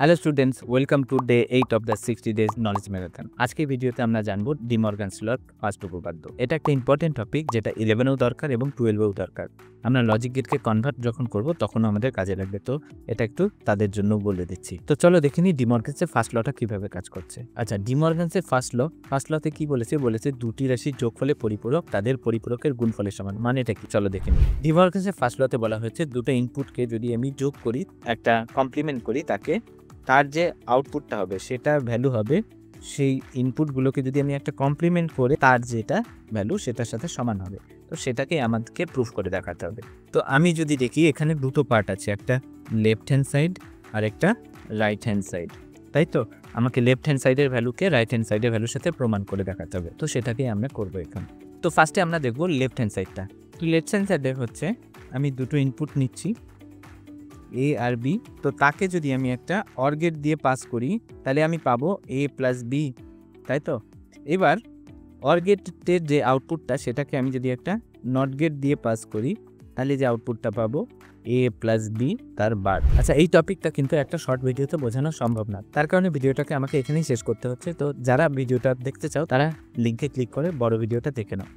Hello students, welcome to day 8 of the 60 days knowledge marathon. আজকের ভিডিওতে আমরা জানবো ডি মর্গানস লর ফার্স্ট উপপাদ্য। এটা একটা ইম্পর্টেন্ট টপিক যেটা 11এও দরকার এবং 12এও দরকার। আমরা লজিক গেটকে কনভার্ট যখন করব তখনও আমাদের কাজে লাগবে, তো এটা একটু তাদের জন্য বলে দিচ্ছি। তো চলো দেখে নিই ডি মর্গানসের ফার্স্ট লটা কিভাবে কাজ করছে। আচ্ছা, ডি মর্গানসের ফার্স্ট লতে কি বলেছে দুটি রাশির যোগফলে পরিপূরক তাদের পরিপূরকের গুণফলের সমান। মানে এটা কি, চলো দেখে নিই। ডি মর্গানসের ফার্স্ট লতে বলা হয়েছে দুটো ইনপুটকে যদি আমি যোগ করি, একটা কমপ্লিমেন্ট করি, তার যে আউটপুটটা হবে সেটা ভ্যালু হবে সেই ইনপুটগুলোকে যদি আমি একটা কমপ্লিমেন্ট করে তার যেটা ভ্যালু সেটার সাথে সমান হবে। তো সেটাকে আমাদেরকে প্রুফ করে দেখাতে হবে। তো আমি যদি দেখি এখানে দুটো পার্ট আছে, একটা লেফট হ্যান্ড সাইড আর একটা রাইট হ্যান্ড সাইড, তাই তো আমাকে লেফট হ্যান্ড সাইডের ভ্যালুকে রাইট হ্যান্ড সাইডের ভ্যালুর সাথে প্রমাণ করে দেখাতে হবে। তো সেটাকেই আমরা করবো এখানে। তো ফার্স্টে আমরা দেখবো লেফট হ্যান্ড সাইডটা। তো লেফট হ্যান্ড সাইডে হচ্ছে আমি দুটো ইনপুট নিচ্ছি, এ আর বি। তো তাকে যদি আমি একটা অর গেট দিয়ে পাস করি তাহলে আমি পাবো এ প্লাস বি, তাই তো। এবার অর গেটের যে আউটপুটটা সেটাকে আমি যদি একটা নট গেট দিয়ে পাস করি তাহলে যে আউটপুটটা পাবো এ প্লাস বি তার বার। আচ্ছা, এই টপিকটা কিন্তু একটা শর্ট ভিডিওতে বোঝানো সম্ভব না, তার কারণে ভিডিওটাকে আমাকে এখানেই শেষ করতে হচ্ছে। তো যারা ভিডিওটা দেখতে চাও তারা লিঙ্কে ক্লিক করে বড় ভিডিওটা দেখে নাও।